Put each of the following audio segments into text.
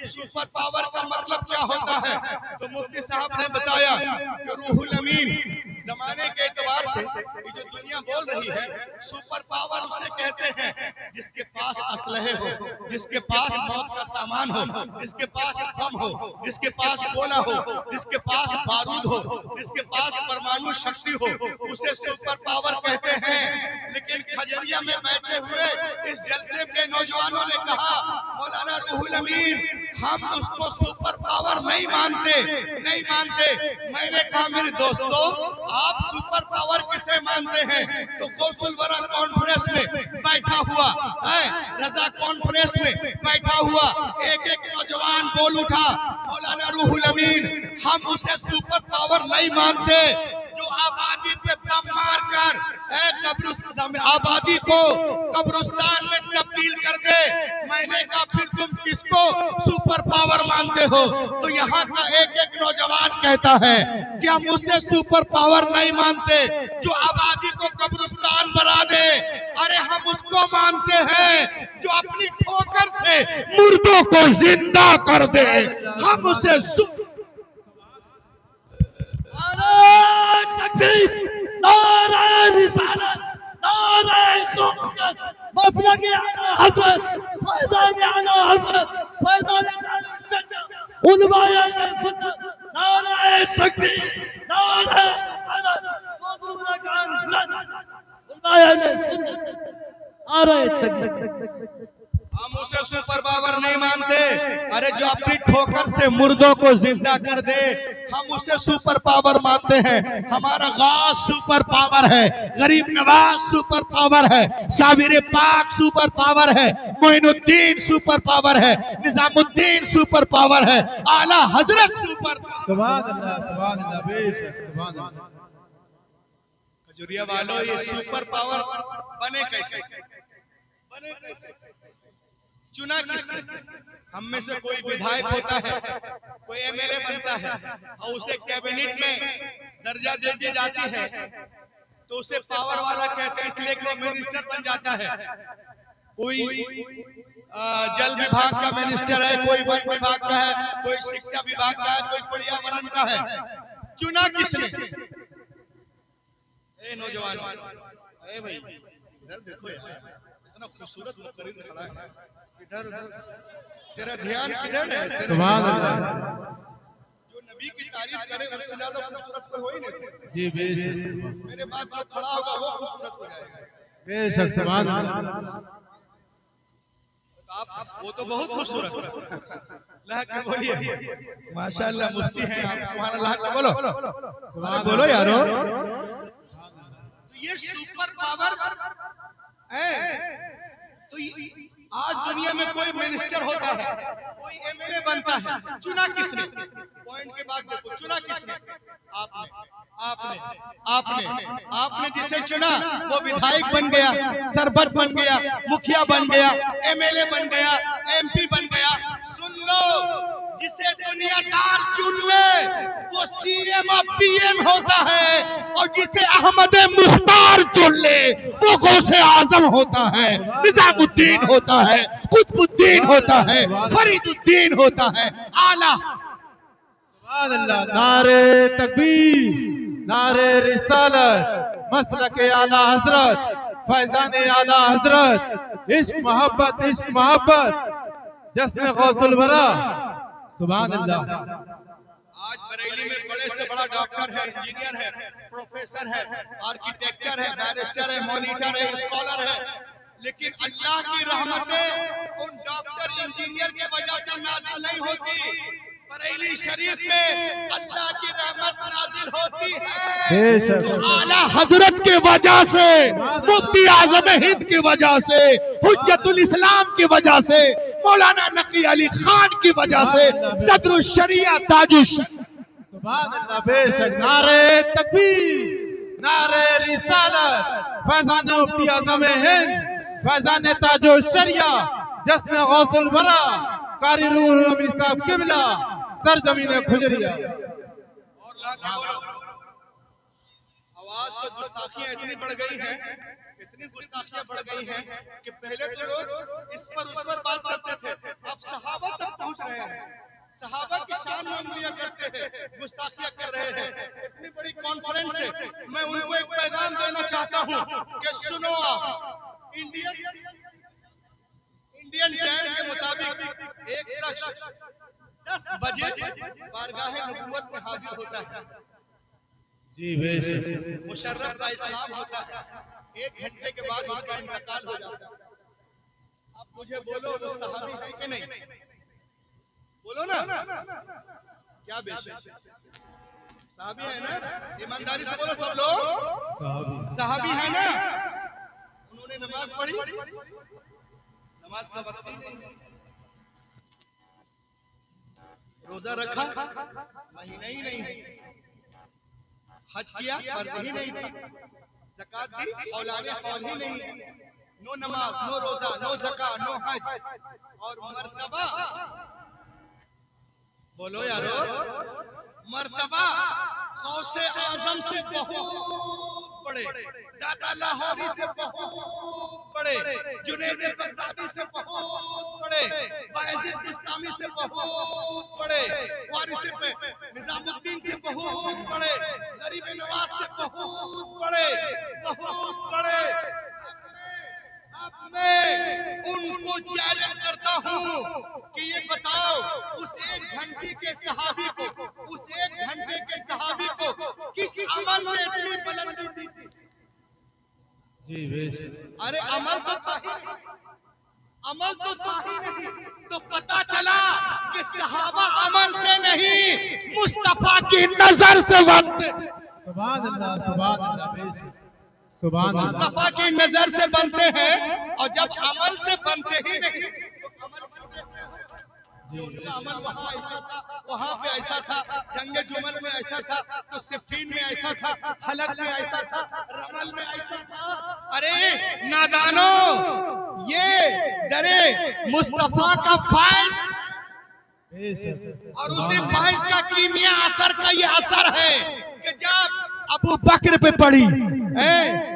Super power का मतलब क्या होता है? तो मुफ्ती साहब ने बताया कि रूहुल अमीन जमाने के एतबार से ये जो दुनिया बोल रही है, सुपर पावर उसे कहते हैं जिसके पास असलहे हो, जिसके पास मौत का सामान हो, जिसके पास बम हो, जिसके पास गोला हो, जिसके पास बारूद हो, जिसके पास परमाणु शक्ति हो, उसे सुपर पावर कहते हैं। लेकिन खजरिया में बैठे हुए इस जलसे के नौजवानों ने कहा, मौलाना रूहुल अमीन हम उसको सुपर पावर नहीं मानते, नहीं मानते। मैंने कहा मेरे दोस्तों, आप सुपर पावर किसे मानते हैं? तो गौसुल वरा कॉन्फ्रेंस में बैठा हुआ है, रजा कॉन्फ्रेंस में बैठा हुआ एक एक नौजवान बोल उठा, मौलाना रूहुल अमीन हम उसे सुपर पावर नहीं मानते जो आबादी पे दम मारकर आबादी को कब्रिस्तान में तब्दील कर दे। मैंने कहा फिर तुम किसको सुपर पावर मानते हो? तो यहाँ का एक एक नौजवान कहता है कि हम उसे सुपर पावर नहीं मानते जो आबादी को कब्रिस्तान बना दे। अरे हम उसको मानते हैं जो अपनी ठोकर से मुर्दों को जिंदा कर दे। हम उसे हम उसे सुपर पावर नहीं मानते। अरे जो अपनी ठोकर से मुर्दों को जिंदा कर दे, हम उसे सुपर पावर मानते हैं। हमारा गाज सुपर पावर है, गरीब नवाज सुपर पावर है, साबिर पाक सुपर पावर है, मोइनुद्दीन सुपर पावर है, निजामुद्दीन सुपर पावर है, आला हजरत सुपर। सुभान अल्लाह, सुभान अल्लाह, बेशक सुभान अल्लाह। खजुरिया वालों, ये सुपर पावर बने कैसे? बने कैसे? चुना किसने? हम में से कोई विधायक होता है, कोई एमएलए बनता है और उसे कैबिनेट में दर्जा दे दी जाती है तो उसे पावर वाला कहते हैं, इसलिए कि वो मिनिस्टर बन जाता है। कोई जल विभाग का मिनिस्टर है, कोई वन विभाग का है, कोई शिक्षा विभाग का है, कोई पर्यावरण का है। चुना किसने? ए नौजवान, अरे भाई इधर देखो यार, इतना खूबसूरत मुकर्रिर खड़ा है, इधर उधर तेरा ध्यान किधर है? सुभान अल्लाह। जो नबी की तारीफ करे उससे ज्यादा खूबसूरत कोई हो ही नहीं सकता। जी बेशक, मेरे बाद जो खड़ा होगा वो खूबसूरत हो जाएगा। बेशक सुभान अल्लाह। आप वो तो बहुत खूबसूरत है, के बोलिए माशाअल्लाह, मुफ्ती हैं आप, सुभान अल्लाह के बोलो, अरे बोलो यारो। तो ये सुपर पावर है। तो आज दुनिया में कोई मिनिस्टर होता है, कोई एमएलए बनता है, चुना किसने? पॉइंट के बाद देखो, चुना किसने? आपने आपने आपने आपने जिसे चुना वो विधायक बन गया, सरपंच बन गया, मुखिया बन गया, एमएलए बन गया, एमपी बन गया। सुन लो, जिसे दुनियादार चुन ले वो सीएम और पीएम होता है, और जिसे अहमद मुख्तार चुन ले वो गौसे आजम होता है, निजामुद्दीन होता है, कुतुबुद्दीन होता है, फरीदुद्दीन होता है। आला नारे तकबीर, नारे रिसालत, मसलक आला हजरत, फैजान आला हजरत, इश्क मोहब्बत, इश्क मोहब्बत, जश्न गौसुल वरा। सुभान अल्लाह। आज बरेली में बड़े से बड़ा डॉक्टर है, इंजीनियर है, प्रोफेसर है, आर्किटेक्चर है, बैरिस्टर है, मॉनिटर है, स्कॉलर है, लेकिन अल्लाह की रहमतें उन डॉक्टर इंजीनियर की वजह से नाजिल नहीं होती। बरेली शरीफ में अल्लाह की रहमत नाजिल होती है तो आला हजरत के वजह से, मुफ्ती आजम हिंद की वजह से, हुज्जतुल इस्लाम की वजह से, मौलाना नकी अली खान की वजह से, सदरुल शरिया ताजुश। सुभान अल्लाह, बेशक। नारे तकबीर, नारे रिसालत, फैजान मुफ्ती आजम हिंद, फैजान ताजुश शरिया, जश्न गौसुल वरा, कारी रूहुल अमीन साहब किबला, सरजमीन खुजरिया। और आवाज तो गुस्ताखियां इतनी बढ़ गई हैं इतनी गुस्ताखियां बढ़ गई हैं कि पहले तो लोग इस पर उस पर बात करते थे, अब सहाबा तक पहुंच रहे हैं, सहाबा की शान में उंगलियां करते हैं, गुस्ताखियां कर रहे हैं। इतनी बड़ी कॉन्फ्रेंस है, मैं उनको एक पैगाम देना चाहता हूं कि सुनो, आप इंडियन टाइम के मुताबिक एक शख्स 10 बजे बारगाह नबूवत में हाजिर होता है। जी बेशक। मुशर्रफ का इस्लाम होता है, 1 घंटे के बाद उसका इंतकाल हो जाता है। अब मुझे बोलो, वो सहाबी है कि नहीं? बोलो ना, क्या बेशक सहाबी है ना? ईमानदारी से बोलो सब लोग, सहाबी है ना? उन्होंने नमाज पढ़ी, नमाज का वक्त ही नहीं, रोजा रखा, महीना ही नहीं, हज किया, फर्ज ही नहीं था, ज़कात दी, औलाने कौल ही नहीं, नो नमाज, नो रोजा, नो ज़कात, नो हज, और मर्तबा, बोलो यारो, मर्तबा गौसे आजम से बहुत बड़े, दादा लाहौरी से बहुत बड़े, जुनैद बगदादी से बहुत बड़े, बायजीद बिस्तामी से बहुत बड़े, वारिस निजामुद्दीन से बहुत बड़े, गरीब नवाज से बहुत बड़े, बहुत बड़े। अब मैं उनको चैलेंज करता हूँ कि ये बताओ, उस 1 घंटे के सहाबी को, उस 1 घंटे के सहाबी को किस अमल ने इतनी बुलंदी दी थी? जी बेशक। अरे अमल तो था ही, अमल तो था ही नहीं, तो पता चला कि सहाबा अमल से नहीं, मुस्तफा की नजर से बनते। सुभान अल्लाह, सुभान अल्लाह, बेशक, सुभान अल्लाह। मुस्तफा की नजर से बनते हैं, और जब अमल से बनते ही नहीं तो अमल क्यों देखते हो? उनका अमल वहाँ ऐसा था, वहाँ पे ऐसा था, जंगे जुमल में ऐसा था, तो सिफीन में ऐसा था, हलक में ऐसा था, रमल में ऐसा था। अरे नादानो, ये दरे मुस्तफा का फैज, और उसी फैज का कीमिया असर का ये असर है कि जब अबू बकर पे पड़ी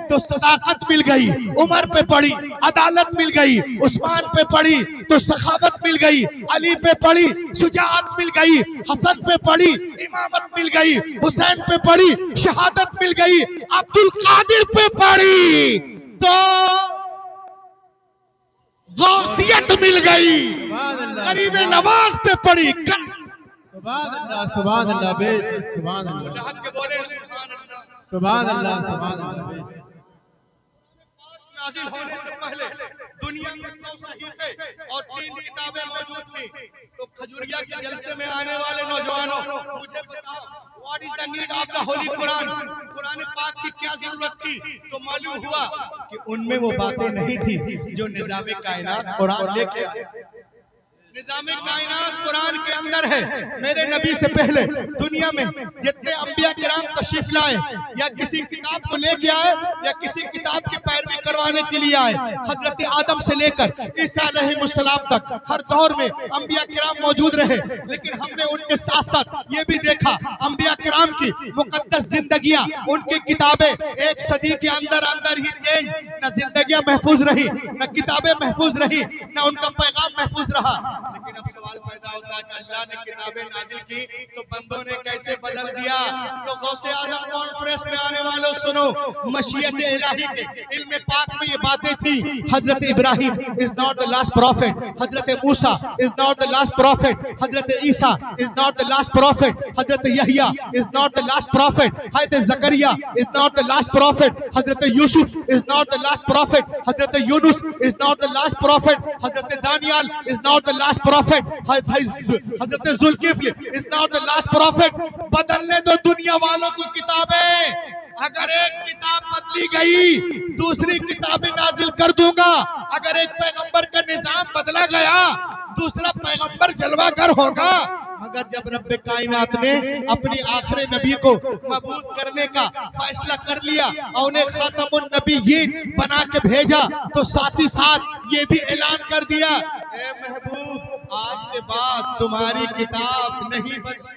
तो सदाकत मिल गई, उमर पे पड़ी अदालत मिल गई, उस्मान पे पड़ी तो सखावत मिल गई, अली पे पड़ी शुजाअत मिल गई, हसन पे पड़ी इमामत मिल गई, हुसैन पे पड़ी शहादत मिल गई, अब्दुल कादिर पे पड़ी तो गौसियत मिल गई, गरीब नवाज पे पड़ी। सुभान अल्लाह, सुभान अल्लाह, बेशक, सुभान अल्लाह, बोले सुभान अल्लाह, सुभान अल्लाह, सुभान अल्लाह, बेशक। नाजिल होने से पहले दुनिया में 100 सहीफे और 3 किताबें मौजूद थी। तो खजूरिया के जलसे में आने वाले नौजवानों, मुझे बताओ, what is the need of the Holi Quran? Quran पाक की क्या जरूरत थी? तो मालूम हुआ कि उनमें वो बातें नहीं थी जो निजाम कायनात कुरान लेके आए। निजाम कायनात कुरान के अंदर है। मेरे नबी से पहले दुनिया में जितने अंबिया किराम तशरीफ लाए, या किसी किताब को लेके आए, या किसी किताब की पैरवी करवाने के लिए आए, हजरत आदम से लेकर ईसा अलैहिस्सलाम तक हर दौर में अंबिया किराम मौजूद रहे। लेकिन हमने उनके साथ साथ ये भी देखा, अंबिया किराम की मुकद्दस जिंदगियां, उनकी किताबें 1 सदी के अंदर अंदर ही चेंज, न जिंदगियां महफूज रही, न किताबें महफूज रही, न उनका पैगाम महफूज रहा। लेकिन अब सवाल पैदा होता है कि अल्लाह ने किताबें नाजिल की तो बंदों ने कैसे बदल दिया? तो गौसे आजम कॉन्फ्रेंस में आने वालों सुनो, मशीयत इलाही के इल्म पाक में ये बातें थी। Hazrat Ibrahim is not the last prophet, Hazrat Musa is not the last prophet, Hazrat Isa is not the last prophet, Hazrat Yahya is not the last prophet, Hazrat Zakariya is not the last prophet, Hazrat Yusuf is not the last prophet, Hazrat Yunus is not the last prophet, Hazrat Daniyal is not the last prophet, Hazrat Zulkifl is not the last prophet. बदलने दो दुनिया वालों को किताबें, अगर एक किताब बदली गई दूसरी किताबें नाजिल कर दूंगा। अगर एक पैगंबर का निजाम बदला गया दूसरा पैगंबर जलवागर होगा। मगर जब रब्ब कायनात ने अपनी आखिरी नबी को मबूस करने का फैसला कर लिया और उन्हें खातमुन नबीयीन बना के भेजा, तो साथ ही साथ ये भी ऐलान कर दिया, ए महबूब, आज के बाद तुम्हारी किताब नहीं बदली,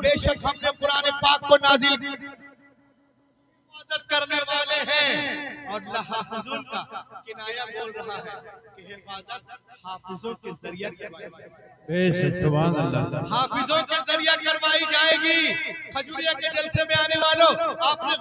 बेशक हमने कुरान पाक को नाजिल हिफाजत करने वाले हैं। और लहाफिजुन का किनाया बोल रहा है कि हिफाजत हाफिजों के जरिए करवाई जाएगी। सुभान अल्लाह। हाफिजों के जरिए करवाई जाएगी। खजूरिया के जलसे में आने वालों, आपने